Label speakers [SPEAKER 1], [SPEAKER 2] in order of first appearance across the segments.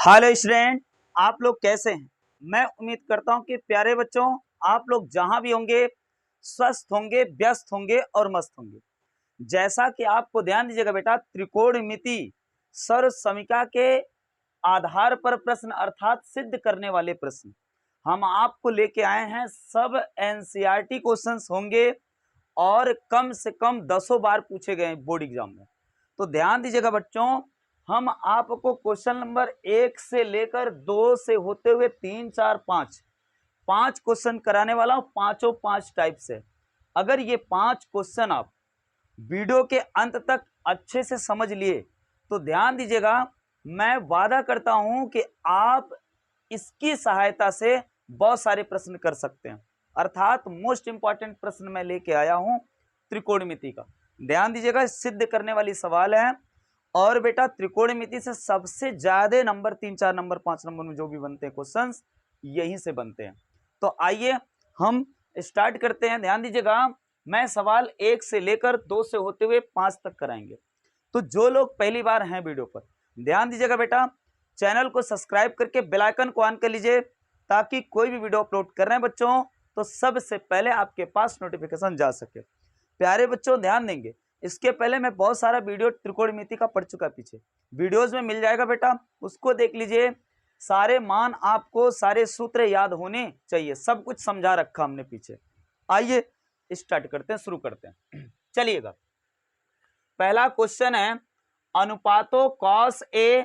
[SPEAKER 1] Hello student, आप लोग कैसे हैं। मैं उम्मीद करता हूं कि प्यारे बच्चों आप लोग जहां भी होंगे स्वस्थ होंगे, व्यस्त होंगे और मस्त होंगे। जैसा कि आपको ध्यान दीजिएगा बेटा, त्रिकोणमिति सर्व समीकरण के आधार पर प्रश्न अर्थात सिद्ध करने वाले प्रश्न हम आपको लेके आए हैं। सब एनसीईआरटी क्वेश्चंस होंगे और कम से कम 10 बार पूछे गए बोर्ड एग्जाम में। तो ध्यान दीजिएगा बच्चों, हम आपको क्वेश्चन नंबर 1 से लेकर 2 से होते हुए 3, 4, 5 क्वेश्चन कराने वाला हूं। पांचों 5 टाइप से। अगर ये 5 क्वेश्चन आप वीडियो के अंत तक अच्छे से समझ लिए तो ध्यान दीजिएगा, मैं वादा करता हूं कि आप इसकी सहायता से बहुत सारे प्रश्न कर सकते हैं। अर्थात मोस्ट इंपॉर्टेंट प्रश्न मैं लेके आया हूं त्रिकोणमिति का। ध्यान दीजिएगा, सिद्ध करने वाली सवाल है। और बेटा त्रिकोणमिति से सबसे ज्यादा नंबर 3, 4 नंबर, 5 नंबर में जो भी बनते हैं क्वेश्चंस यहीं से बनते हैं। तो आइए हम स्टार्ट करते हैं। ध्यान दीजिएगा, मैं सवाल 1 से लेकर 2 से होते हुए 5 तक कराएंगे। तो जो लोग पहली बार हैं वीडियो पर, ध्यान दीजिएगा बेटा, चैनल को सब्सक्राइब करके बेल आइकन को ऑन कर लीजिए ताकि कोई भी वीडियो अपलोड कर रहे हैं बच्चों तो सबसे पहले आपके पास नोटिफिकेशन जा सके। प्यारे बच्चों ध्यान देंगे, इसके पहले मैं बहुत सारा वीडियो त्रिकोणमिति का पढ़ चुका, पीछे वीडियोज में मिल जाएगा बेटा, उसको देख लीजिए। सारे मान आपको, सारे सूत्र याद होने चाहिए, सब कुछ समझा रखा हमने पीछे। आइए स्टार्ट करते हैं, शुरू करते हैं। चलिएगा, पहला क्वेश्चन है, अनुपातों कॉस ए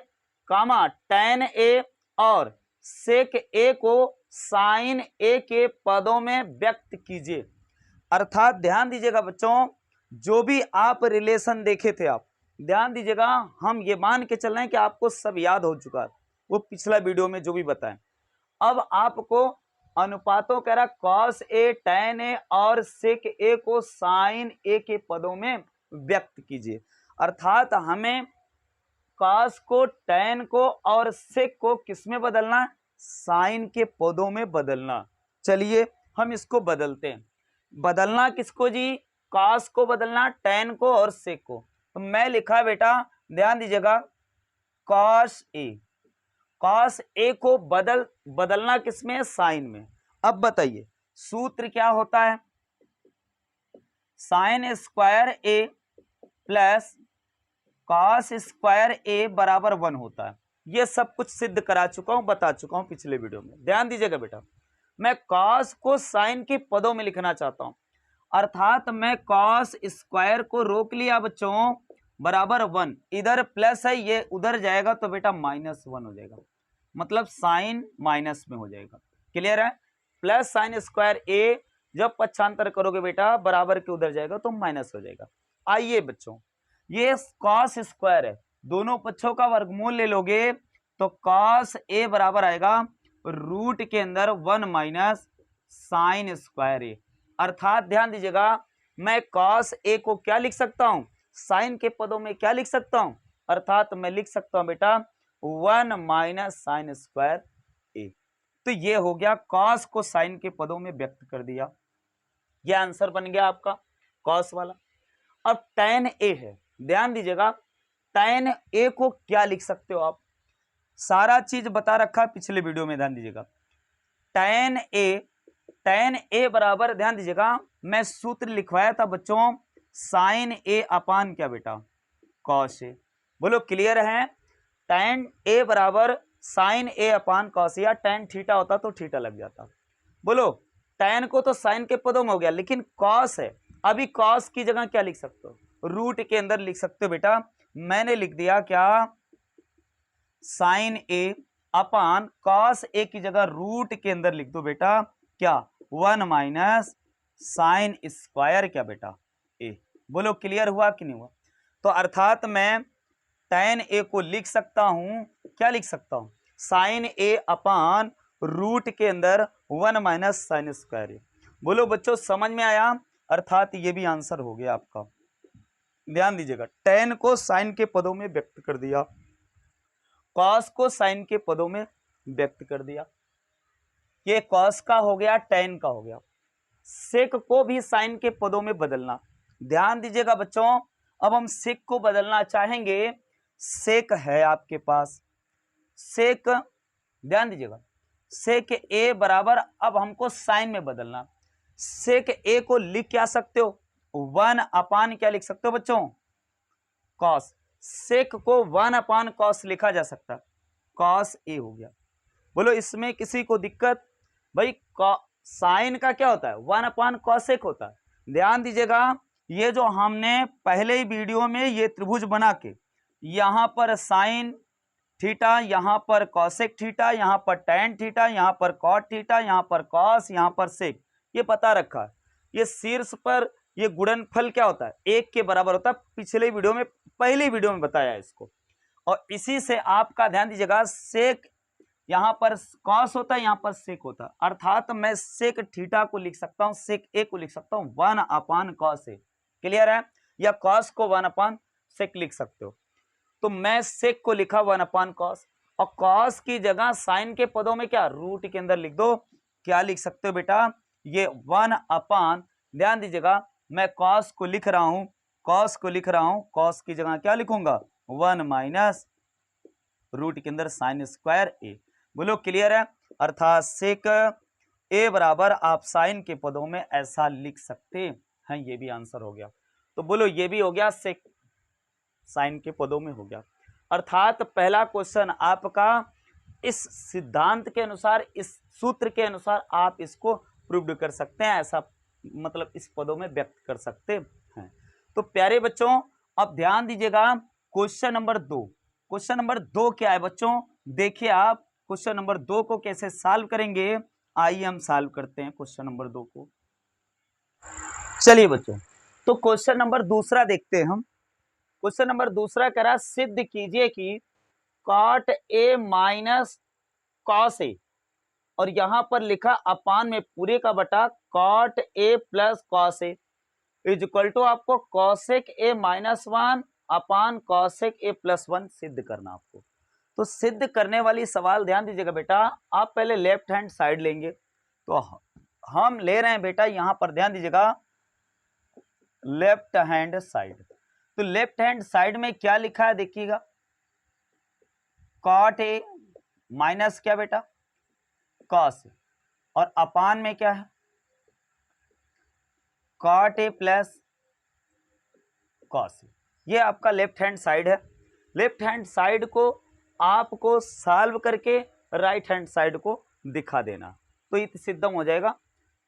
[SPEAKER 1] कामा tan ए और सेक ए को साइन ए के पदों में व्यक्त कीजिए। अर्थात ध्यान दीजिएगा बच्चों, जो भी आप रिलेशन देखे थे, आप ध्यान दीजिएगा, हम ये मान के चल रहे हैं कि आपको सब याद हो चुका है, वो पिछला वीडियो में जो भी बताएं। अब आपको अनुपातों कह रहा कॉस ए, tan ए और सेक ए को साइन ए के पदों में व्यक्त कीजिए। अर्थात हमें कॉस को, tan को और सेक को किस में बदलना, साइन के पदों में बदलना। चलिए हम इसको बदलते हैं। बदलना किसको जी, कॉस को बदलना, tan को और सेक को। तो मैं लिखा बेटा, ध्यान दीजिएगा, कॉस ए, कॉस ए को बदलना किसमें, साइन में। अब बताइए सूत्र क्या होता है, साइन स्क्वायर ए प्लस कॉस स्क्वायर ए बराबर 1 होता है। ये सब कुछ सिद्ध करा चुका हूं, बता चुका हूं पिछले वीडियो में। ध्यान दीजिएगा बेटा, मैं कॉस को साइन के पदों में लिखना चाहता हूं। अर्थात मैं कॉस स्क्वायर को रोक लिया बच्चों, बराबर 1, इधर प्लस है, ये उधर जाएगा तो बेटा -1 हो जाएगा, मतलब साइन माइनस में हो जाएगा। क्लियर है, प्लस साइन स्क्वायर ए जब पक्षांतर करोगे बेटा बराबर के उधर जाएगा तो माइनस हो जाएगा। आइए बच्चों, ये कॉस स्क्वायर है, दोनों पक्षों का वर्गमूल ले लोगे तो कॉस ए बराबर आएगा रूट के अंदर 1 माइनस साइन स्क्वायर ए। अर्थात ध्यान दीजिएगा, मैं कॉस ए को क्या लिख सकता हूं, साइन के पदों में क्या लिख सकता हूं, अर्थात मैं लिख सकता हूं बेटा 1 माइनस साइन स्क्वायर ए। तो ये हो गया, कॉस को साइन के पदों में व्यक्त कर दिया। ये आंसर बन गया आपका कॉस वाला। अब tan ए है, ध्यान दीजिएगा, tan ए को क्या लिख सकते हो आप, सारा चीज बता रखा है पिछले वीडियो में। ध्यान दीजिएगा, tan ए बराबर, ध्यान दीजिएगा, मैं सूत्र लिखवाया था बच्चों, साइन ए अपान क्या बेटा, कॉस ए। बोलो क्लियर है, tan ए बराबर sign A upon cos A, या tan थीटा होता तो थीटा लग जाता। बोलो tan को तो साइन के पदों में हो गया, लेकिन कॉस है, अभी कॉस की जगह क्या लिख सकते हो, रूट के अंदर लिख सकते हो बेटा। मैंने लिख दिया क्या, sign A upon cos A की जगह रूट के अंदर लिख दो बेटा क्या, 1 माइनस साइन स्क्वायर क्या बेटा ए। बोलो क्लियर हुआ कि नहीं हुआ। तो अर्थात मैं tan ए को लिख सकता हूं, क्या लिख सकता हूं, साइन ए अपान रूट के अंदर 1 माइनस साइन स्क्वायर ए। बोलो बच्चों समझ में आया, अर्थात ये भी आंसर हो गया आपका। ध्यान दीजिएगा, tan को साइन के पदों में व्यक्त कर दिया, कॉस को साइन के पदों में व्यक्त कर दिया। ये कॉस का हो गया, tan का हो गया। सेक को भी साइन के पदों में बदलना। ध्यान दीजिएगा बच्चों, अब हम सेक को बदलना चाहेंगे। सेक है आपके पास, सेक, ध्यान दीजिएगा, सेक ए बराबर, अब हमको साइन में बदलना। सेक ए को लिख क्या सकते हो, 1 क्या लिख सकते हो बच्चों, कॉस। सेक को 1 कॉस लिखा जा सकता है, कॉस ए हो गया। बोलो इसमें किसी को दिक्कत, भाई साइन का क्या होता है, 1 कॉसेक होता है। ध्यान दीजिएगा, ये जो हमने पहले ही वीडियो में ये त्रिभुज बना के यहां पर साइन थीटा, यहां पर कॉसेक थीटा, यहां पर टैन थीटा, यहां पर कॉट थीटा, यहां पर कॉस, यहां पर सेक, ये पता रखा है। ये शीर्ष पर ये गुणनफल क्या होता है, 1 के बराबर होता है। पिछले वीडियो में, पहले वीडियो में बताया है इसको। और इसी से आपका ध्यान दीजिएगा, सेक यहां पर कॉस होता है, यहां पर सेक होता है, अर्थात मैं सेक थीटा को लिख सकता हूं, सेक ए को लिख सकता हूं 1 कॉस ए। क्लियर है, या कॉस को 1 सेक लिख सकते हो। तो मैं सेक को लिखा 1 कॉस, और कॉस की जगह साइन के पदों में क्या, रूट के अंदर लिख दो। क्या लिख सकते हो बेटा, ये 1, ध्यान दीजिएगा, मैं कॉस को लिख रहा हूं, कॉस को लिख रहा हूं, कॉस की जगह क्या लिखूंगा, 1 माइनस रूट के अंदर साइन स्क्वायर ए। बोलो क्लियर है, अर्थात सेक ए बराबर आप साइन के पदों में ऐसा लिख सकते हैं। ये भी आंसर हो गया। तो बोलो ये भी हो गया, सेक साइन के पदों में हो गया। अर्थात पहला क्वेश्चन आपका इस सिद्धांत के अनुसार, इस सूत्र के अनुसार आप इसको प्रूव कर सकते हैं, ऐसा मतलब इस पदों में व्यक्त कर सकते हैं। तो प्यारे बच्चों, अब ध्यान दीजिएगा, क्वेश्चन नंबर 2, क्वेश्चन नंबर 2 क्या है बच्चों, देखिए आप क्वेश्चन नंबर 2 को कैसे सॉल्व करेंगे। आइए हम सॉल्व करते हैं क्वेश्चन नंबर 2 को। चलिए बच्चों, तो क्वेश्चन नंबर दूसरा देखते हैं हम। क्वेश्चन नंबर दूसरा कह रहा, सिद्ध कीजिए कि cot a minus cos a, और यहां पर लिखा अपान में पूरे का बटा cot a plus cos a is equal to आपको cosec a -1 upon cosec a +1 सिद्ध करना आपको। तो सिद्ध करने वाली सवाल ध्यान दीजिएगा बेटा, आप पहले लेफ्ट हैंड साइड लेंगे। तो हम ले रहे हैं बेटा यहां पर, ध्यान दीजिएगा, लेफ्ट हैंड साइड। तो लेफ्ट हैंड साइड में क्या लिखा है देखिएगा, कॉट ए माइनस क्या बेटा, कॉस, और अपान में क्या है, कॉट ए प्लस कॉस। ये आपका लेफ्ट हैंड साइड है। लेफ्ट हैंड साइड को आपको सॉल्व करके राइट हैंड साइड को दिखा देना, तो ये सिद्धम हो जाएगा।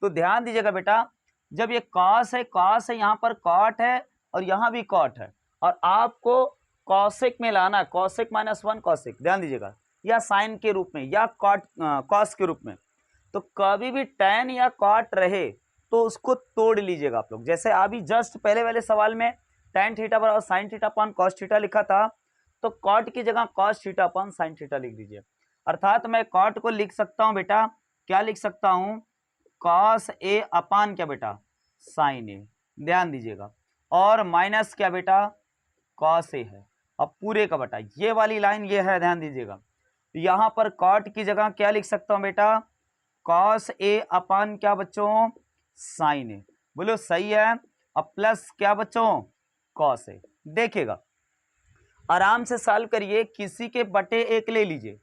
[SPEAKER 1] तो ध्यान दीजिएगा बेटा, जब ये कॉस है, कॉस है, यहाँ पर कॉट है और यहाँ भी कॉट है, और आपको कॉसेक में लाना, कॉसेक -1 कॉसेक, ध्यान दीजिएगा, या साइन के रूप में या कॉस के रूप में। तो कभी भी टैन या कॉट रहे तो उसको तोड़ लीजिएगा आप लोग। जैसे अभी जस्ट पहले वाले सवाल में टैन थीटा बराबर sine theta upon cos theta लिखा था, तो कॉट की जगह cos theta upon sine theta लिख दीजिए। अर्थात मैं कॉट को लिख सकता हूं बेटा, क्या लिख सकता हूं, कॉस ए अपॉन क्या बेटा, साइन ए, ध्यान दीजिएगा, और माइनस क्या बेटा, कॉस ए है, अब पूरे का बटा, ये वाली लाइन ये है, ध्यान दीजिएगा। यहां पर कॉट की जगह क्या लिख सकता हूं बेटा, कॉस ए अपॉन क्या बच्चों, साइन ए। बोलो सही है। अब प्लस क्या बच्चों, कॉस ए। देखिएगा आराम से सॉल्व करिए, किसी के बटे 1 ले लीजिए,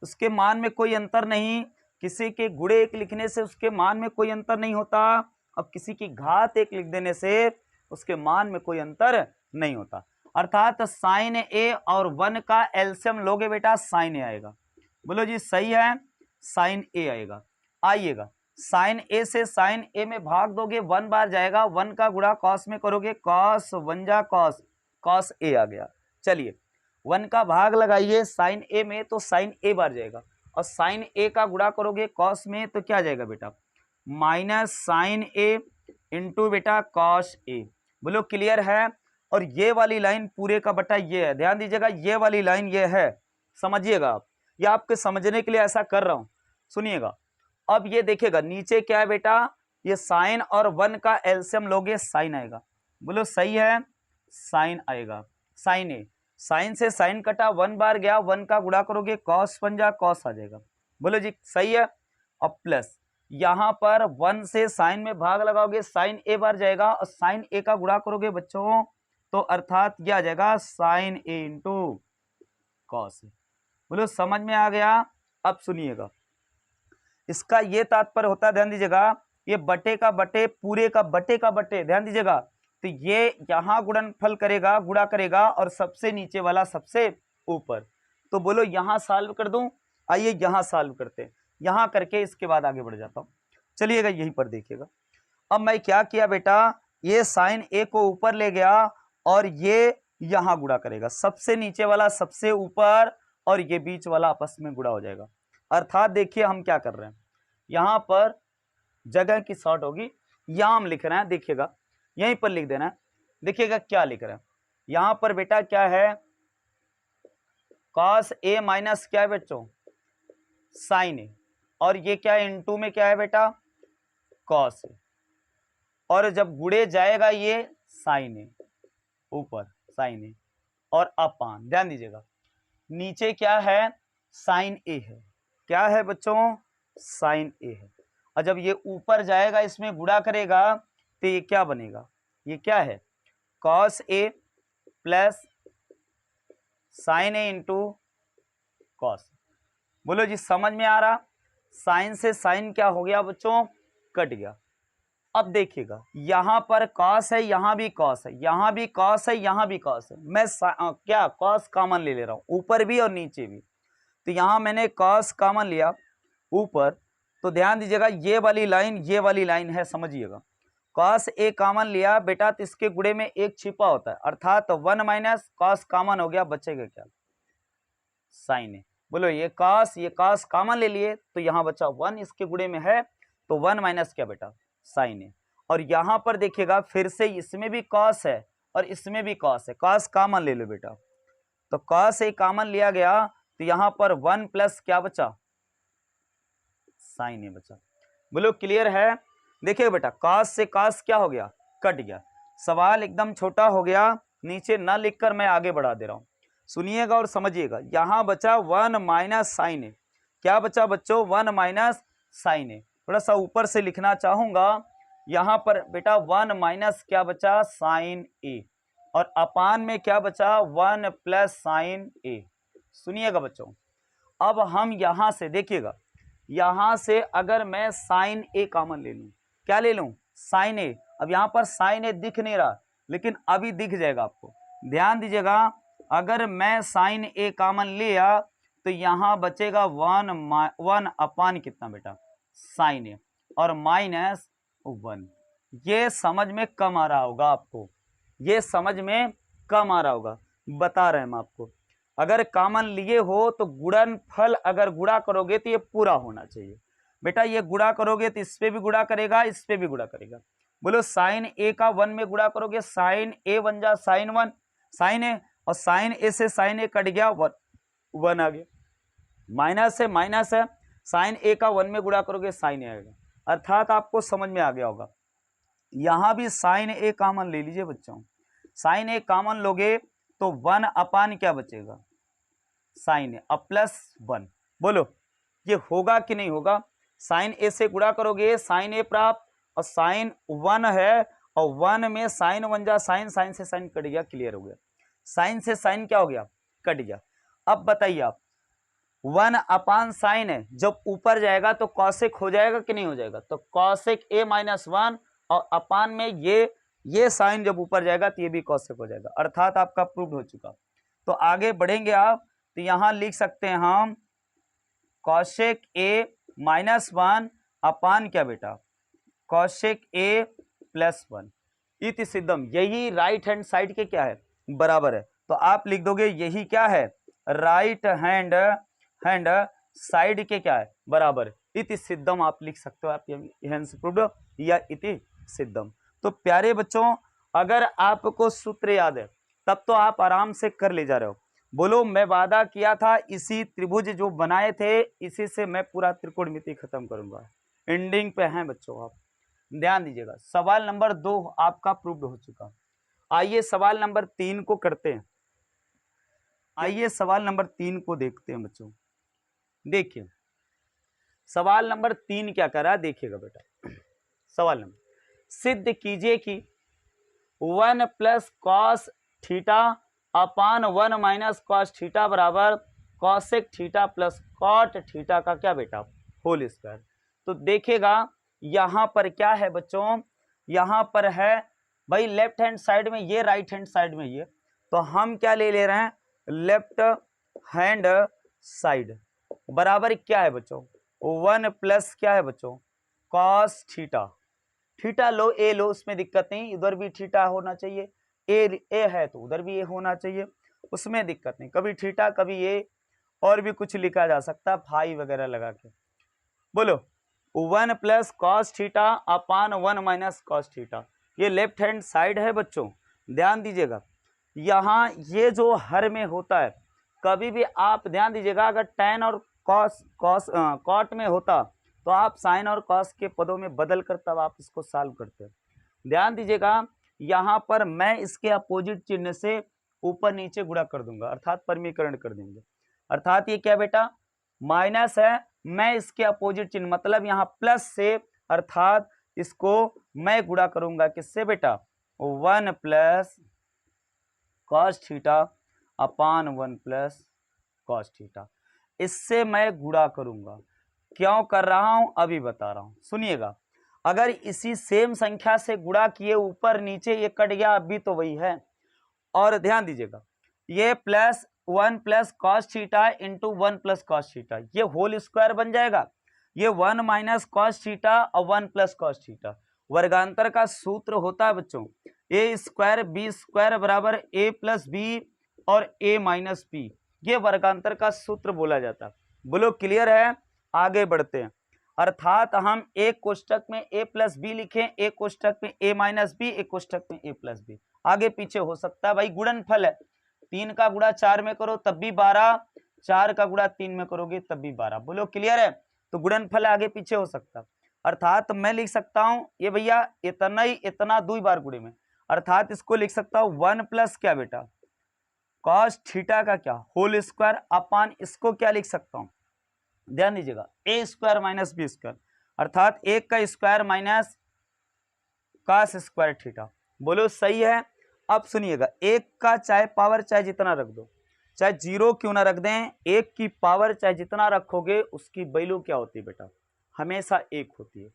[SPEAKER 1] उसके मान में कोई अंतर नहीं, किसी के गुणे 1 लिखने से उसके मान में कोई अंतर नहीं होता, अब किसी की घात 1 लिख देने से उसके मान में कोई अंतर नहीं होता। अर्थात साइन ए और 1 का एलसीएम लोगे बेटा, साइन ए आएगा। बोलो जी सही है, साइन ए आएगा। आइएगा, साइन ए से साइन ए में भाग दोगे, 1 बार जाएगा, 1 का गुणा कॉस में करोगे, कॉस 1 जा कॉस, कॉस ए आ गया। चलिए 1 का भाग लगाइए साइन ए में, तो साइन ए बार जाएगा, और साइन ए का गुणा करोगे कॉस में तो क्या जाएगा बेटा, माइनस साइन ए इंटू बेटा कॉस ए। बोलो क्लियर है। और ये वाली लाइन पूरे का बटा ये है, ध्यान दीजिएगा, ये वाली लाइन ये है, समझिएगा आप, ये आपके समझने के लिए ऐसा कर रहा हूं, सुनिएगा। अब ये देखिएगा नीचे क्या है बेटा, ये साइन और 1 का एलसीएम लोगे, साइन आएगा। बोलो सही है, साइन आएगा, साइन ए, साइन से साइन कटा, 1 बार गया, 1 का गुणा करोगे, कॉस 1 जा कॉस आ जाएगा। बोलो जी सही है। अब प्लस यहां पर 1 से साइन में भाग लगाओगे, साइन ए बार जाएगा, और साइन ए का गुणा करोगे बच्चों, तो अर्थात यह आ जाएगा sign A into cos A. बोलो समझ में आ गया। अब सुनिएगा, इसका ये तात्पर्य होता है, ध्यान दीजिएगा, ये बटे का बटे, पूरे का बटे का बटे, ध्यान दीजिएगा, तो ये यहां गुणनफल करेगा, गुणा करेगा, और सबसे नीचे वाला सबसे ऊपर। तो बोलो यहां सॉल्व कर दूं, आइए यहां सॉल्व करते हैं, यहां करके इसके बाद आगे बढ़ जाता हूं। चलिएगा यहीं पर देखिएगा, अब मैं क्या किया बेटा, ये साइन ए को ऊपर ले गया और ये यहां गुणा करेगा, सबसे नीचे वाला सबसे ऊपर और ये बीच वाला आपस में गुणा हो जाएगा। अर्थात देखिए हम क्या कर रहे हैं, यहां पर जगह की शॉर्ट होगी, यहां हम लिख रहे हैं, देखिएगा यहीं पर लिख देना है। देखिएगा क्या लिख रहे हैं यहां पर बेटा, क्या है, कॉस ए माइनस क्या है बच्चों, साइन ए, और ये क्या है, इनटू में क्या है बेटा, कॉस ए, और जब गुड़े जाएगा ये साइन ए, ऊपर साइन ए और अपान, ध्यान दीजिएगा नीचे क्या है, साइन ए है, क्या है बच्चों, साइन ए है, और जब ये ऊपर जाएगा इसमें गुणा करेगा तो ये क्या बनेगा, ये क्या है, cos A plus sign A into cos. बोलो जी समझ में आ रहा, साइन से साइन क्या हो गया बच्चों, कट गया। अब देखिएगा यहां पर कॉस है, यहां भी कॉस है, यहां भी कॉस है, यहां भी कॉस है, मैं क्या कॉस कॉमन ले रहा हूं, ऊपर भी और नीचे भी, तो यहां मैंने कॉस कॉमन लिया ऊपर, तो ध्यान दीजिएगा ये वाली लाइन है, समझिएगा, कॉस ए कॉमन लिया बेटा, तो इसके गुणे में एक छिपा होता है, अर्थात तो 1 माइनस कॉस कॉमन हो गया, बचेगा क्या, साइन ए। बोलो ये कॉस कॉमन ले लिए तो यहां बचा 1, इसके गुणे में है तो 1 माइनस क्या बेटा, साइन ए, और यहां पर देखिएगा फिर से इसमें भी कॉस है और इसमें भी कॉस है, कॉस कॉमन ले लो बेटा, तो कॉस ए कॉमन लिया गया, तो यहां पर 1 प्लस क्या बचा, साइन ए बचा। बोलो क्लियर है। देखिए बेटा कॉस से कॉस क्या हो गया, कट गया, सवाल एकदम छोटा हो गया, नीचे ना लिखकर मैं आगे बढ़ा दे रहा हूं, सुनिएगा और समझिएगा, यहां बचा 1 माइनस साइन ए, क्या बचा बच्चों, 1 माइनस साइन ए, थोड़ा सा ऊपर से लिखना चाहूंगा, यहां पर बेटा 1 माइनस क्या बचा, साइन ए, और अपान में क्या बचा, 1 प्लस साइन ए। सुनिएगा बच्चों, अब हम यहां से देखिएगा, यहां से अगर मैं साइन ए कॉमन ले लूं, क्या ले लूं, साइन ए, अब यहां पर साइन ए दिख नहीं रहा लेकिन अभी दिख जाएगा आपको, ध्यान दीजिएगा, अगर मैं साइन ए कॉमन लिया तो यहां बचेगा 1 अपान कितना बेटा, साइन ए, और माइनस 1। ये समझ में कम आ रहा होगा आपको, ये समझ में कम आ रहा होगा, बता रहे हैं हम आपको, अगर कॉमन लिए हो तो गुणनफल अगर गुणा करोगे तो ये पूरा होना चाहिए बेटा, ये गुणा करोगे तो इस पे भी गुणा करेगा, इस पे भी गुणा करेगा। बोलो साइन ए का 1 में गुणा करोगे, साइन ए बन जा साइन 1, साइन ए, और साइन ए से साइन ए कट गया, 1 आ गया, माइनस है, साइन ए का 1 में गुणा करोगे साइन ए आएगा, अर्थात आपको समझ में आ गया होगा। यहां भी साइन ए कॉमन ले लीजिए बच्चों, साइन ए कॉमन लोगे तो 1 अपान क्या बचेगा, साइन ए, अब प्लस 1। बोलो ये होगा कि नहीं होगा, साइन ए से गुणा करोगे साइन ए प्राप्त, और साइन 1 है, और 1 में साइन 1 जा साइन, साइन से साइन कट गया, क्लियर हो गया, साइन से साइन क्या हो गया, कट गया। अब बताइए आप, 1 अपान साइन है, जब ऊपर जाएगा तो कॉसेक हो जाएगा कि नहीं हो जाएगा, तो कॉसेक ए माइनस 1, और अपान में ये साइन जब ऊपर जाएगा तो ये भी कॉसेक हो जाएगा, अर्थात आपका प्रूव हो चुका। तो आगे बढ़ेंगे आप, तो यहां लिख सकते हैं हम कॉसेक ए माइनस 1 अपान क्या बेटा, कॉसेक ए प्लस 1 इति सिद्धम, यही राइट हैंड साइड के क्या है, बराबर है, तो आप लिख दोगे यही क्या है, राइट हैंड साइड के क्या है, बराबर, इति सिद्धम आप लिख सकते हो, आप हेंस प्रूव्ड या इति सिद्धम। तो प्यारे बच्चों अगर आपको सूत्र याद है तब तो आप आराम से कर ले जा रहे हो। बोलो मैं वादा किया था इसी त्रिभुज जो बनाए थे इसी से मैं पूरा त्रिकोणमिति खत्म करूंगा, एंडिंग पे हैं बच्चों, आप ध्यान दीजिएगा। सवाल नंबर 2 आपका प्रूव्ड हो चुका, आइए सवाल नंबर 3 को करते हैं, आइए सवाल नंबर 3 को देखते हैं बच्चों। देखिए सवाल नंबर 3 क्या कर रहा है, देखिएगा बेटा, सवाल नंबर, सिद्ध कीजिए कि 1 plus cos theta upon 1 minus cos theta बराबर cosec theta plus cot theta का क्या बेटा, होल स्क्वायर। तो देखिएगा यहाँ पर क्या है बच्चों, यहाँ पर है भाई लेफ्ट हैंड साइड में ये, राइट हैंड साइड में ये, तो हम क्या ले रहे हैं, लेफ्ट हैंड साइड बराबर क्या है बच्चों, 1 प्लस क्या है बच्चों, कॉस थीटा। थीटा लो, ए लो, उसमें दिक्कत नहीं, उधर भी थीटा होना चाहिए, ए है तो उधर भी ए होना चाहिए, उसमें दिक्कत नहीं, कभी थीटा कभी ए, और भी कुछ लिखा जा सकता है फाई वगैरह लगा के। बोलो 1 plus cos theta upon 1 minus cos theta, ये लेफ्ट हैंड साइड है बच्चों, ध्यान दीजिएगा। यहाँ ये जो हर में होता है, कभी भी आप ध्यान दीजिएगा, अगर tan और कॉट में होता तो आप साइन और कॉस के पदों में बदल कर तब आप इसको सॉल्व करते हैं। ध्यान दीजिएगा, यहाँ पर मैं इसके अपोजिट चिन्ह से ऊपर नीचे गुणा कर दूंगा, अर्थात परमीकरण कर देंगे, अर्थात ये क्या बेटा माइनस है, मैं इसके अपोजिट चिन्ह मतलब यहाँ प्लस से, अर्थात इसको मैं गुणा करूंगा किससे बेटा, 1 plus cos theta upon 1 plus cos theta, इससे मैं गुणा करूंगा। क्यों कर रहा हूं अभी बता रहा हूं, सुनिएगा। अगर इसी सेम संख्या से गुणा किए ऊपर नीचे ये कट गया, अभी तो वही है। और ध्यान दीजिएगा, ये plus 1 plus cos theta into 1 plus cos theta, ये होल स्क्वायर बन जाएगा। ये 1 माइनस कॉस थीटा और 1 प्लस कॉस थीटा, वर्गांतर का सूत्र होता है बच्चों, ए स्क्वायर बी स्क्वायर बराबर ए प्लस बी और ए माइनस बी, ये वर्गांतर का सूत्र बोला जाता है। बोलो क्लियर है, आगे बढ़ते हैं। अर्थात हम एक कोष्टक में ए प्लस बी लिखें, एक कोष्टक में ए माइनस बी, एक कोष्टक में ए प्लस बी, आगे पीछे हो सकता है भाई, गुणनफल है, 3 का गुणा 4 में करो तब भी 12, 4 का गुणा 3 में करोगे तब भी 12। बोलो क्लियर है, तो गुणनफल आगे पीछे हो सकता है। अर्थात मैं लिख सकता हूं ये भैया इतना ही, इतना 2 बार गुणे में, अर्थात इसको लिख सकता हूं 1 प्लस क्या बेटा कॉस थीटा का क्या होल स्क्वायर अपान, इसको क्या लिख सकता हूं, ध्यान दीजिएगा, ए स्क्वायर माइनस बी स्क्वायर, अर्थात 1 का square minus cos square theta. बोलो सही है। अब सुनिएगा, 1 का चाहे पावर चाहे जितना रख दो, चाहे 0 क्यों ना रख दें, 1 की पावर चाहे जितना रखोगे उसकी वैल्यू क्या होती है बेटा, हमेशा 1 होती है।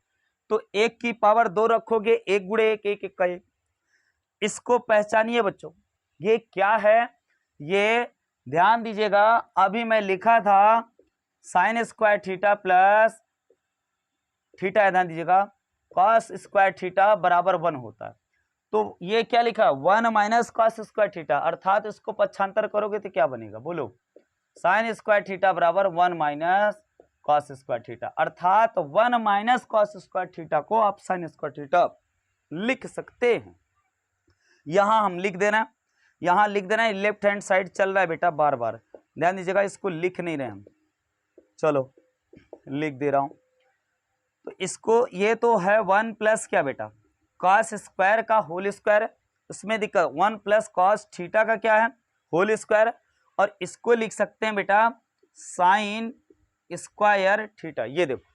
[SPEAKER 1] तो 1 की पावर 2 रखोगे, 1 गुणे 1, 1 1 का 1। इसको पहचानिए बच्चों, ये क्या है, ये ध्यान दीजिएगा, अभी मैं लिखा था sine square theta plus theta, ध्यान दीजिएगा कॉस स्क्वायर थीटा बराबर 1 होता है, तो ये क्या लिखा 1 माइनस कॉस स्क्वायर थीटा, अर्थात इसको पक्षांतर करोगे तो क्या बनेगा, बोलो साइन स्क्वायर थीटा बराबर 1 माइनस कॉस स्क्वायर थीटा, अर्थात 1 माइनस कॉस स्क्वायर थीटा को आप साइन स्क्वायर थीटा लिख सकते हैं। यहां हम लिख देना, यहां लिख देना, लेफ्ट हैंड साइड चल रहा है बेटा बार बार, ध्यान दीजिएगा, इसको लिख नहीं रहे हम, चलो लिख दे रहा हूं। तो इसको, ये तो है 1 प्लस क्या बेटा कॉस स्क्वायर का होल स्क्वायर, उसमें दिक्कत 1 प्लस कॉस थीटा का क्या है होल स्क्वायर, और इसको लिख सकते हैं बेटा साइन स्क्वायर थीटा। ये देखो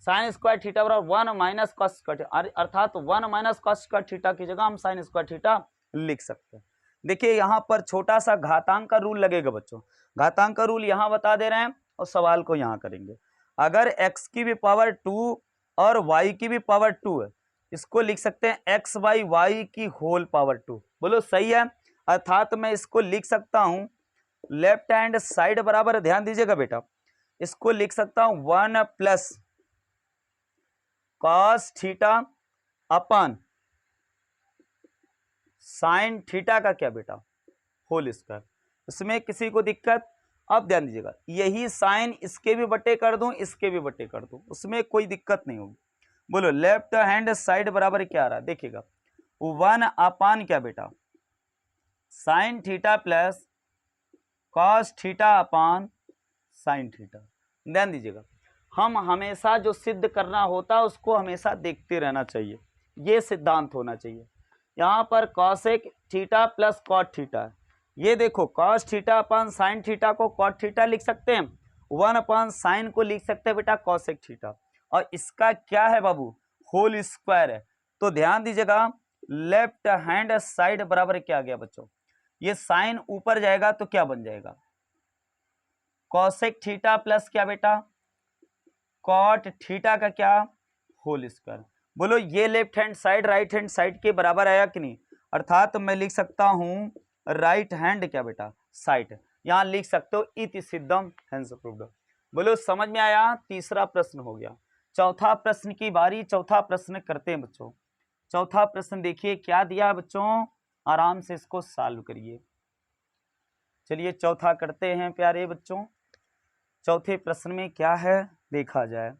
[SPEAKER 1] साइन स्क्वायर थीटा बराबर 1 माइनस कॉस स्क्वायर, अर्थात 1 माइनस कॉस स्क्वायर थीटा की जगह हम साइन स्क्वायर थीटा लिख सकते हैं। देखिए यहाँ पर छोटा सा घातांक का रूल लगेगा बच्चों, घातांक का रूल यहाँ बता दे रहे हैं और सवाल को यहाँ करेंगे। अगर x की भी पावर 2 और y की भी पावर 2 है, इसको लिख सकते हैं x बाई वाई की होल पावर 2। बोलो सही है, अर्थात मैं इसको लिख सकता हूं लेफ्ट हैंड साइड बराबर, ध्यान दीजिएगा बेटा, इसको लिख सकता हूं 1 प्लस कॉस थीटा अपन साइन थीटा का क्या बेटा होल स्क्वायर, इसमें किसी को दिक्कत, अब ध्यान दीजिएगा, यही साइन इसके भी बटे कर दूं, इसके भी बटे कर दूं, उसमें कोई दिक्कत नहीं होगी। बोलो लेफ्ट हैंड साइड बराबर क्या आ रहा है, देखिएगा 1 अपान क्या बेटा sine theta plus cos theta upon sine theta. ध्यान दीजिएगा, हम हमेशा जो सिद्ध करना होता है उसको हमेशा देखते रहना चाहिए, ये सिद्धांत होना चाहिए। यहाँ पर cosec theta plus cot theta है, ये देखो cos theta upon sine theta को कॉट थीटा लिख सकते हैं, 1 अपान साइन को लिख सकते हैं बेटा कॉसेक थीटा, और इसका क्या है बाबू होल स्क्वायर है। तो ध्यान दीजिएगा लेफ्ट हैंड साइड बराबर क्या आ गया बच्चों, ये साइन ऊपर जाएगा तो क्या बन जाएगा कॉसेक थीटा प्लस क्या बेटा, कॉट थीटा का क्या, होल स्क्वायर। बोलो ये left hand side right hand side के बराबर आया कि नहीं, अर्थात मैं लिख सकता हूं राइट हैंड क्या बेटा साइड, यहां लिख सकते हो इति सिद्धम हेंस प्रूव्ड। बोलो समझ में आया, तीसरा प्रश्न हो गया। चौथा प्रश्न की बारी, चौथा प्रश्न करते हैं बच्चों। चौथा प्रश्न देखिए क्या दिया है बच्चों, आराम से इसको सॉल्व करिए। चलिए चौथा करते हैं प्यारे बच्चों। चौथे प्रश्न में क्या है देखा जाए।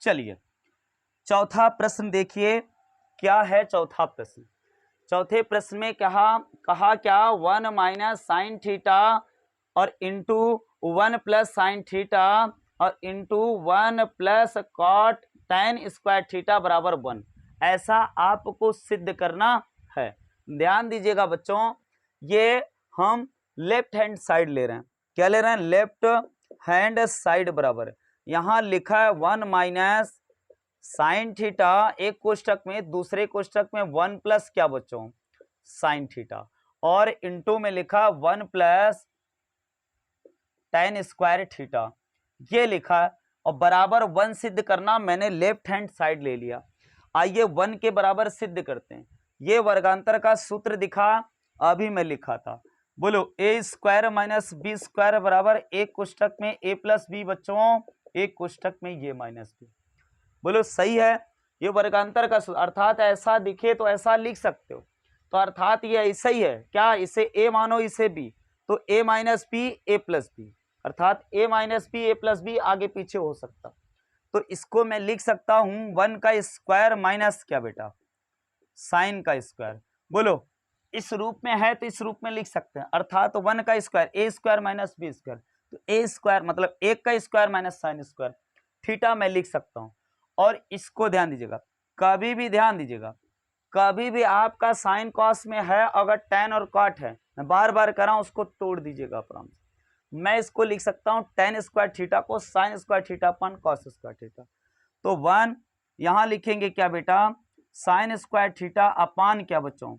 [SPEAKER 1] चलिए चौथा प्रश्न देखिए क्या है। चौथा प्रश्न, चौथे प्रश्न में कहा क्या, 1 माइनस साइन थीटा और इंटू 1 प्लस साइन थीटा और into 1 plus cot tan square theta बराबर 1, ऐसा आपको सिद्ध करना है। ध्यान दीजिएगा बच्चों, ये हम लेफ्ट हैंड साइड ले रहे हैं। क्या ले रहे हैं, लेफ्ट हैंड साइड बराबर, यहां लिखा है 1 माइनस साइन थीटा एक कोष्टक में, दूसरे कोष्टक में 1 प्लस क्या बच्चों साइन थीटा, और इंटू में लिखा 1 प्लस tan स्क्वायर थीटा, ये लिखा है। और बराबर 1 सिद्ध करना, मैंने लेफ्ट हैंड साइड ले लिया। आइए 1 के बराबर सिद्ध करते हैं। ये वर्गांतर का सूत्र दिखा, अभी मैं लिखा था। बोलो ए स्क्वायर माइनस बी स्क्वायर बराबर एक कोष्टक में ए प्लस बी बच्चों, एक कोष्टक में ये माइनस बी। बोलो सही है, ये वर्गांतर का सूत्र, अर्थात ऐसा दिखे तो ऐसा लिख सकते हो, तो अर्थात ये ऐसा ही है क्या, इसे ए मानो इसे बी, तो ए माइनस बी ए प्लस बी, अर्थात ए माइनस बी ए प्लस बी आगे पीछे हो सकता। तो इसको मैं लिख सकता हूं 1 का स्क्वायर माइनस क्या बेटा साइन का स्क्वायर। बोलो इस रूप में है तो इस रूप में लिख सकते हैं, अर्थात 1 का स्क्वायर ए स्क्वायर माइनस बी स्क्वायर, तो ए स्क्वायर मतलब 1 का square minus sine square theta मैं लिख सकता हूं। और इसको ध्यान दीजिएगा, कभी भी ध्यान दीजिएगा, कभी भी आपका साइन कॉस में है अगर tan और कॉट है, मैं बार बार कर रहा हूं, उसको तोड़ दीजिएगा आराम से। मैं इसको लिख सकता हूं tan स्क्वायर थीटा को साइन स्क्वायर थीटा अपन कॉस स्क्वायर थीटा, तो 1 यहां लिखेंगे क्या बेटा साइन स्क्वायर थीटा अपान क्या बच्चों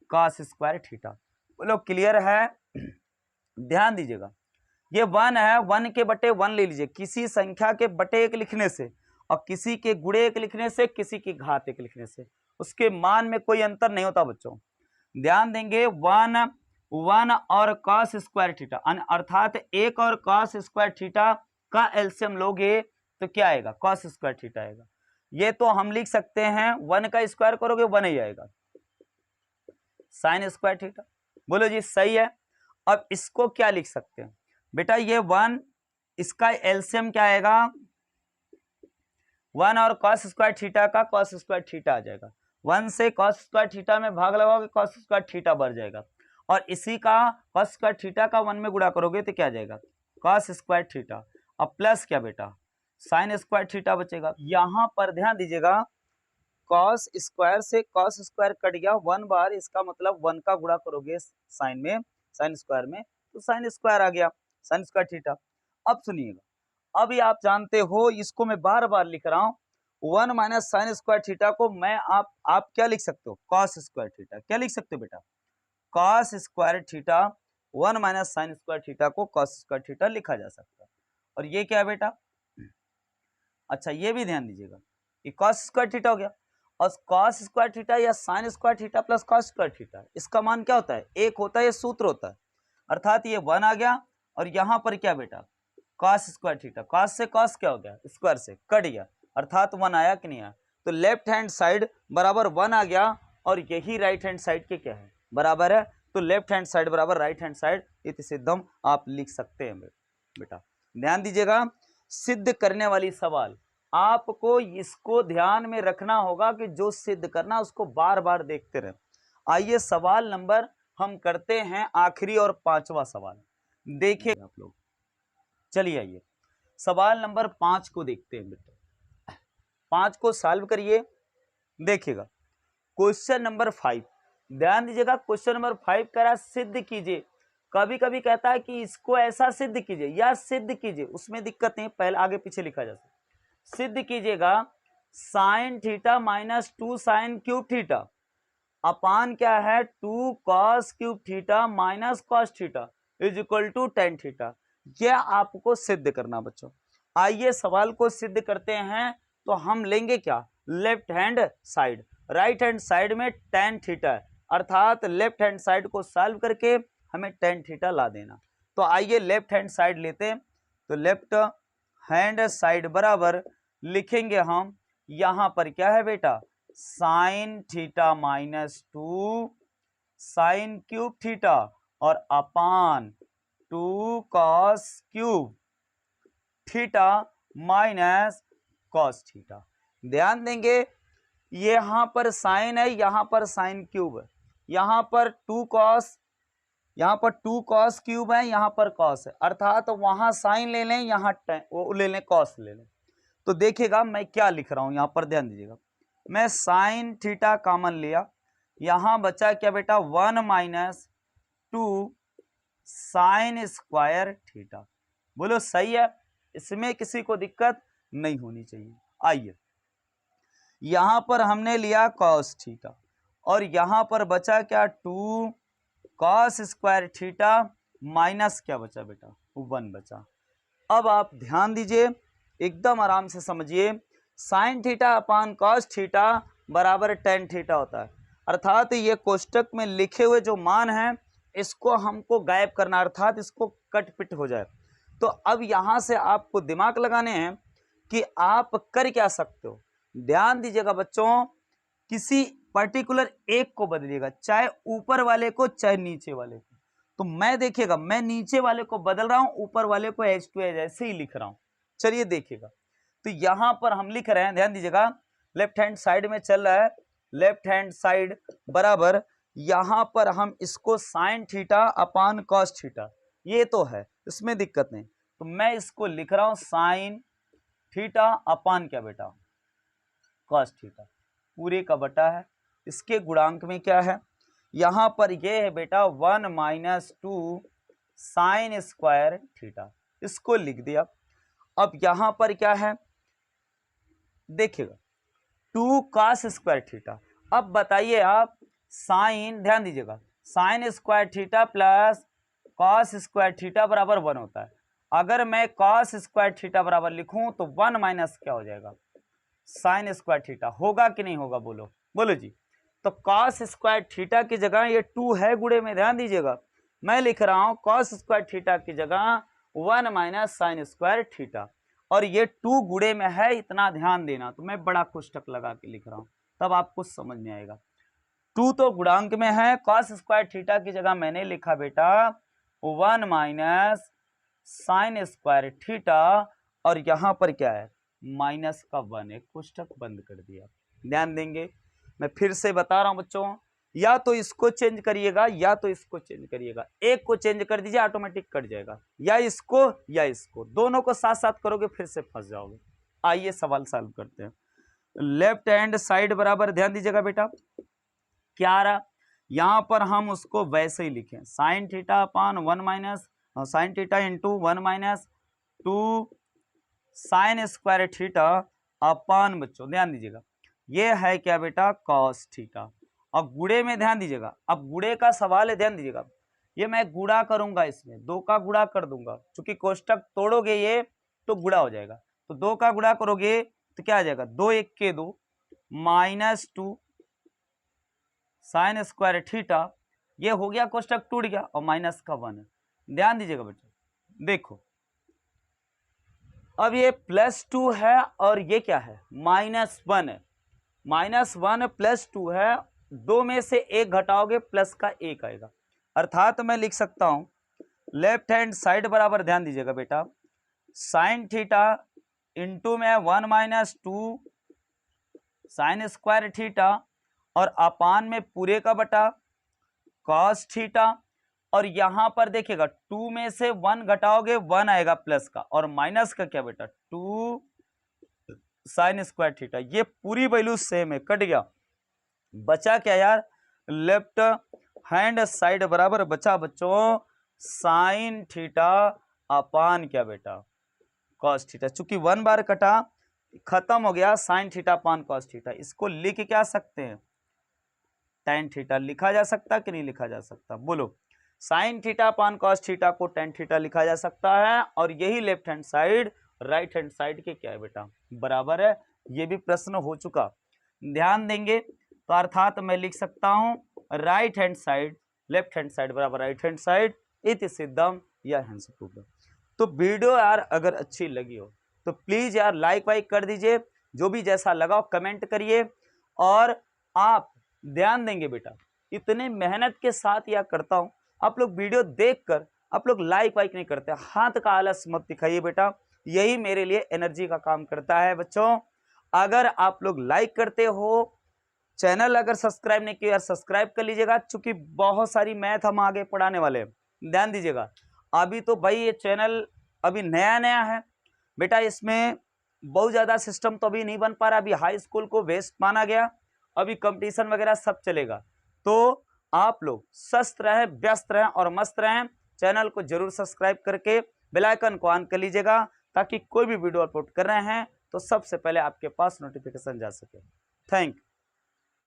[SPEAKER 1] कॉस स्क्वायर थीटा। बोलो क्लियर है, ध्यान दीजिएगा, ये 1 है, 1 के बटे 1 ले लीजिए, किसी संख्या के बटे 1 लिखने से और किसी के गुणे 1 लिखने से, किसी की घात 1 लिखने से, उसके मान में कोई अंतर नहीं होता बच्चों। ध्यान देंगे 1 और कॉस स्क्वायर थीटा, अर्थात 1 और कॉस स्क्वायर थीटा का एलसीएम लोगे तो क्या आएगा कॉस स्क्वायर थीटा आएगा। ये तो हम लिख सकते हैं 1 का स्क्वायर करोगे 1 ही आएगा साइन स्क्वायर थीटा। बोलो जी सही है। अब इसको क्या लिख सकते हैं बेटा, ये 1 इसका एलसीएम क्या आएगा 1 और कॉस स्क्वायर थीटा का कॉस स्क्वायर थीटा आ जाएगा, 1 से कॉस स्क्वायर थीटा में भाग लगाओगे कॉस स्क्वायर थीटा बढ़ जाएगा, और इसी का कॉस स्क्वायर थीटा का 1 में गुणा करोगे तो क्या आ जाएगा कॉस स्क्वायर थीटा, अब प्लस क्या बेटा साइन स्क्वायर थीटा बचेगा। यहां पर ध्यान दीजिएगा कॉस स्क्वायर से कॉस स्क्वायर कट गया 1 बार, इसका मतलब 1 का गुणा करोगे साइन में साइन स्क्वायर में तो साइन स्क्वायर आ गया साइन स्क्वायर थीटा। अब सुनिएगा, अभी आप जानते हो इसको मैं बार बार लिख रहा हूं 1 माइनस साइन स्क्वायर थीटा को मैं आप क्या लिख सकते हो कॉस स्क्वायर थीटा, क्या लिख सकते हो बेटा cos square theta, 1 minus sine square theta को कॉस स्क्वायर थीटा लिखा जा सकता है। और ये क्या है बेटा, अच्छा ये भी ध्यान दीजिएगा कि कॉस स्क्वायर थीटा हो गया, और कॉस स्क्वायर थीटा या sine square theta plus cos square theta, इसका मान क्या होता है एक होता है, ये सूत्र होता है, अर्थात ये 1 आ गया और यहां पर क्या बेटा कॉस स्क्वायर थीटा, कॉस से कॉस क्या हो गया स्क्वायर से कट गया, अर्थात 1 आया कि नहीं आया, तो लेफ्ट हैंड साइड बराबर 1 आ गया, और यही राइट हैंड साइड के क्या है बराबर है, तो लेफ्ट हैंड साइड बराबर राइट हैंड साइड इति सिद्धम आप लिख सकते हैं बेटा। ध्यान दीजिएगा, सिद्ध करने वाली सवाल आपको इसको ध्यान में रखना होगा कि जो सिद्ध करना उसको बार बार देखते रहे। आइए सवाल नंबर हम करते हैं आखिरी और 5वां सवाल, देखिए आप लोग। चलिए आइए सवाल नंबर 5 को देखते हैं बेटा, 5 को सॉल्व करिए, देखिएगा क्वेश्चन नंबर 5। ध्यान दीजिएगा क्वेश्चन नंबर 5 कह रहा है सिद्ध कीजिए, कभी कभी कहता है कि इसको ऐसा सिद्ध कीजिए या सिद्ध कीजिए, उसमें दिक्कत नहीं, पहले आगे पीछे लिखा जा सकता, सिद्ध कीजिएगा sine theta minus 2 sine cube theta upon क्या है 2 cos cube theta minus cos theta is equal to tan theta. यह आपको सिद्ध करना बच्चों। आइए सवाल को सिद्ध करते हैं। तो हम लेंगे क्या, left hand side, right hand side में tan थीटा है, अर्थात लेफ्ट हैंड साइड को सॉल्व करके हमें tan थीटा ला देना। तो आइए लेफ्ट हैंड साइड लेते हैं। तो लेफ्ट हैंड साइड बराबर लिखेंगे हम, यहां पर क्या है बेटा, sign theta minus 2 sine cube theta और अपान 2 cos cube theta minus cos theta. ध्यान देंगे यहां पर साइन है, यहां पर साइन क्यूब है, यहां पर 2 कॉस, यहां पर 2 कॉस क्यूब है, यहां पर कॉस है, अर्थात तो वहां साइन ले लें, यहां वो ले लें कॉस ले लें। तो देखिएगा मैं क्या लिख रहा हूं, यहां पर ध्यान दीजिएगा, मैं साइन थीटा कॉमन लिया, यहां बचा क्या बेटा 1 माइनस 2 साइन स्क्वायर थीटा। बोलो सही है, इसमें किसी को दिक्कत नहीं होनी चाहिए। आइए यहां पर हमने लिया कॉस थीटा और यहां पर बचा क्या 2 कॉस स्क्वायर थीटा माइनस क्या बचा बेटा 1 बचा। अब आप ध्यान दीजिए, एकदम आराम से समझिए, sine theta upon cos theta बराबर tan थीटा होता है, अर्थात ये कोष्टक में लिखे हुए जो मान है इसको हमको गायब करना, अर्थात इसको कट पिट हो जाए। तो अब यहां से आपको दिमाग लगाने हैं कि आप कर क्या सकते हो। ध्यान दीजिएगा बच्चों, किसी पर्टिकुलर एक को बदलिएगा, चाहे ऊपर वाले को चाहे नीचे वाले को। तो मैं देखिएगा, मैं नीचे वाले को बदल रहा हूं, ऊपर वाले को H2 ऐसे ही लिख रहा हूं। चलिए देखिएगा, तो यहां पर हम लिख रहे हैं, ध्यान दीजिएगा, लेफ्ट हैंड साइड में चल रहा है, लेफ्ट हैंड साइड बराबर यहां पर हम इसको sine theta upon cos theta, ये तो है इसमें दिक्कत नहीं, तो मैं इसको लिख रहा हूं साइन थीटा अपान क्या बेटा कॉस थीटा, पूरे का बटा है, इसके गुणांक में क्या है, यहां पर ये है बेटा 1 माइनस 2 साइन स्क्वायर थीटा, इसको लिख दिया। अब यहां पर क्या है देखिएगा 2 कॉस स्क्वायर थीटा। अब बताइए आप, साइन, ध्यान दीजिएगा, sine square theta plus cos square theta बराबर 1 होता है। अगर मैं कॉस स्क्वायर थीटा बराबर लिखूं तो 1 माइनस क्या हो जाएगा साइन स्क्वायर थीटा, होगा कि नहीं होगा, बोलो बोलो जी। तो कॉस स्क्वायर थीटा की जगह ये 2 है गुणे में, ध्यान दीजिएगा, मैं लिख रहा हूं कॉस स्क्वायर थीटा की जगह 1 माइनस साइन स्क्वायर थीटा, और ये 2 गुणे में है, इतना ध्यान देना। तो मैं बड़ा कोष्टक लगा के लिख रहा हूं, तब आपको समझ में आएगा। 2 तो गुणांक में है, कॉस स्क्वायर थीटा की जगह मैंने लिखा बेटा 1 माइनस साइन स्क्वायर थीटा, और यहां पर क्या है माइनस का 1 है, कोष्टक बंद कर दिया। ध्यान देंगे, मैं फिर से बता रहा हूं बच्चों, या तो इसको चेंज करिएगा या तो इसको चेंज करिएगा, एक को चेंज कर दीजिए ऑटोमेटिक कट जाएगा, या इसको या इसको, दोनों को साथ साथ करोगे फिर से फंस जाओगे। आइए सवाल सॉल्व करते हैं। लेफ्ट हैंड साइड बराबर, ध्यान दीजिएगा बेटा, क्या आ रहा, यहां पर हम उसको वैसे ही लिखें, sine theta upon 1 minus sine theta into 1 minus 2 sine square theta upon, बच्चों ध्यान दीजिएगा, ये है क्या बेटा कॉस थीटा। अब गुणे में ध्यान दीजिएगा, अब गुणे का सवाल है, ध्यान दीजिएगा, ये मैं गुणा करूंगा, इसमें 2 का गुणा कर दूंगा, क्योंकि कोष्टक तोड़ोगे ये तो गुणा हो जाएगा, तो 2 का गुणा करोगे तो क्या आ जाएगा 2 1 के 2 माइनस 2 साइन स्क्वायर थीटा, ये हो गया कोष्टक टूट गया, और माइनस का 1 है। ध्यान दीजिएगा बच्चों, देखो अब ये +2 है और ये क्या है -1 है, -1 +2 है, 2 में से 1 घटाओगे प्लस का 1 आएगा, अर्थात मैं लिख सकता हूं लेफ्ट हैंड साइड बराबर, ध्यान दीजिएगा बेटा, साइन थीटा इंटू में 1 माइनस 2 साइन स्क्वायर थीटा, और अपान में पूरे का बटा कॉस थीटा, और यहां पर देखिएगा 2 में से 1 घटाओगे 1 आएगा प्लस का, और माइनस का क्या बेटा 2 साइन स्क्वायर थीटा, ये पूरी वैल्यू सेम है, कट गया, बचा क्या यार, लेफ्ट हैंड साइड बराबर बचा बच्चों साइन थीटा अपान क्या बेटा कॉस थीटा, चूंकि 1 बार कटा खत्म हो गया sine theta upon cos theta, इसको लिख क्या सकते हैं tan थीटा लिखा जा सकता कि नहीं लिखा जा सकता? बोलो। sin theta upon cos theta को tan थीटा लिखा जा सकता है, और यही left hand side right hand side के क्या है बेटा? बराबर है। ये भी प्रश्न हो चुका, ध्यान देंगे। तो अर्थात मैं लिख सकता हूं right hand side left hand side बराबर राइट हैंड साइड इति सिद्धम या हेंस प्रूव्ड। तो वीडियो यार अगर अच्छी लगी हो तो प्लीज यार लाइक वाइक कर दीजिए, जो भी जैसा लगाओ कमेंट करिए। और आप ध्यान देंगे बेटा, इतने मेहनत के साथ यह करता हूं, आप लोग वीडियो देखकर आप लोग लाइक वाइक नहीं करते, हाथ का आलस मत दिखाइए बेटा, यही मेरे लिए एनर्जी का काम करता है बच्चों। अगर आप लोग लाइक करते हो, चैनल अगर सब्सक्राइब नहीं किया सब्सक्राइब कर लीजिएगा, चूंकि बहुत सारी मैथ हम आगे पढ़ाने वाले हैं, ध्यान दीजिएगा। अभी तो भाई ये चैनल अभी नया नया है बेटा, इसमें बहुत ज़्यादा सिस्टम तो अभी नहीं बन पा रहा, अभी हाई स्कूल को बेस्ट माना गया, अभी कंपटीशन वगैरह सब चलेगा। तो आप लोग स्वस्थ रहें, व्यस्त रहें और मस्त रहें। चैनल को जरूर सब्सक्राइब करके बेल आइकन को ऑन कर लीजिएगा, ताकि कोई भी वीडियो अपलोड कर रहे हैं तो सबसे पहले आपके पास नोटिफिकेशन जा सके। Thank you.